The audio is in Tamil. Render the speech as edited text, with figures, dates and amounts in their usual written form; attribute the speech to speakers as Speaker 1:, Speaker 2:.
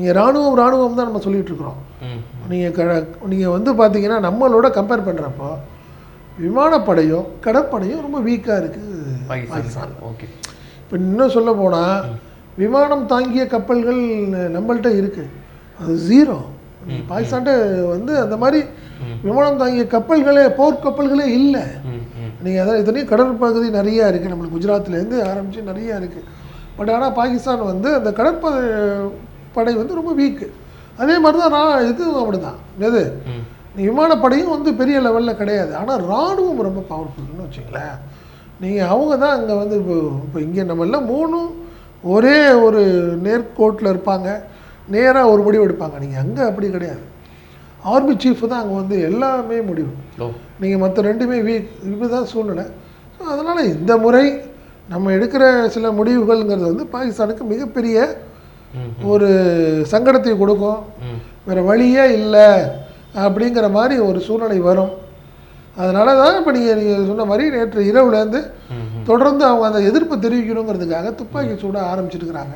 Speaker 1: நீங்கள் ராணுவம் தான் நம்ம சொல்லிகிட்டு இருக்கிறோம். நீங்கள் வந்து பார்த்தீங்கன்னா நம்மளோட கம்பேர் பண்ணுறப்போ விமானப்படையும் கடற்படையும் ரொம்ப வீக்காக இருக்குது பாகிஸ்தான்.
Speaker 2: ஓகே,
Speaker 1: இப்போ இன்னும் சொல்ல போனால் விமானம் தாங்கிய கப்பல்கள் நம்மள்கிட்ட இருக்குது, அது ஜீரோ. பாகிஸ்தான்கிட்ட வந்து அந்த மாதிரி விமானம் தாங்கிய கப்பல்களே போர்க்கப்பல்களே இல்லை. நீங்கள் அதான் இத்தனையும் கடற்பகுதி நிறையா இருக்குது, நம்மளுக்கு குஜராத்லேருந்து ஆரம்பித்து நிறையா இருக்குது. பட் ஆனால் பாகிஸ்தான் வந்து அந்த கடற்படை வந்து ரொம்ப வீக்கு. அதே மாதிரி தான் இதுவும் அப்படி தான். எது விமானப்படையும் வந்து பெரிய லெவலில் கிடையாது, ஆனால் இராணுவம் ரொம்ப பவர்ஃபுல்னு வச்சுங்களேன். நீங்கள் அவங்க தான் அங்கே வந்து இப்போ இங்கே நம்ம எல்லாம் மூணும் ஒரே ஒரு நேர்கோட்டில் இருப்பாங்க, நேராக ஒரு முடிவு எடுப்பாங்க. நீங்கள் அங்கே அப்படி கிடையாது. ஆர்மி சீஃப் தான் அங்கே வந்து எல்லாமே முடிவு. நீங்கள் மற்ற ரெண்டுமே வீக். இப்படி தான் சூழ்நிலை. ஸோ அதனால் இந்த முறை நம்ம எடுக்கிற சில முடிவுகள்ங்கிறது வந்து பாகிஸ்தானுக்கு மிகப்பெரிய ஒரு சங்கடத்தை கொடுக்கும். வேறு வழியே இல்லை அப்படிங்கிற மாதிரி ஒரு சூழ்நிலை வரும். அதனால தான் இப்போ நீங்கள் சொன்ன மாதிரி நேற்று இரவுலேருந்து தொடர்ந்து அவங்க அந்த எதிர்ப்பு தெரிவிக்கணுங்கிறதுக்காக துப்பாக்கி சூட ஆரம்பிச்சிருக்கிறாங்க.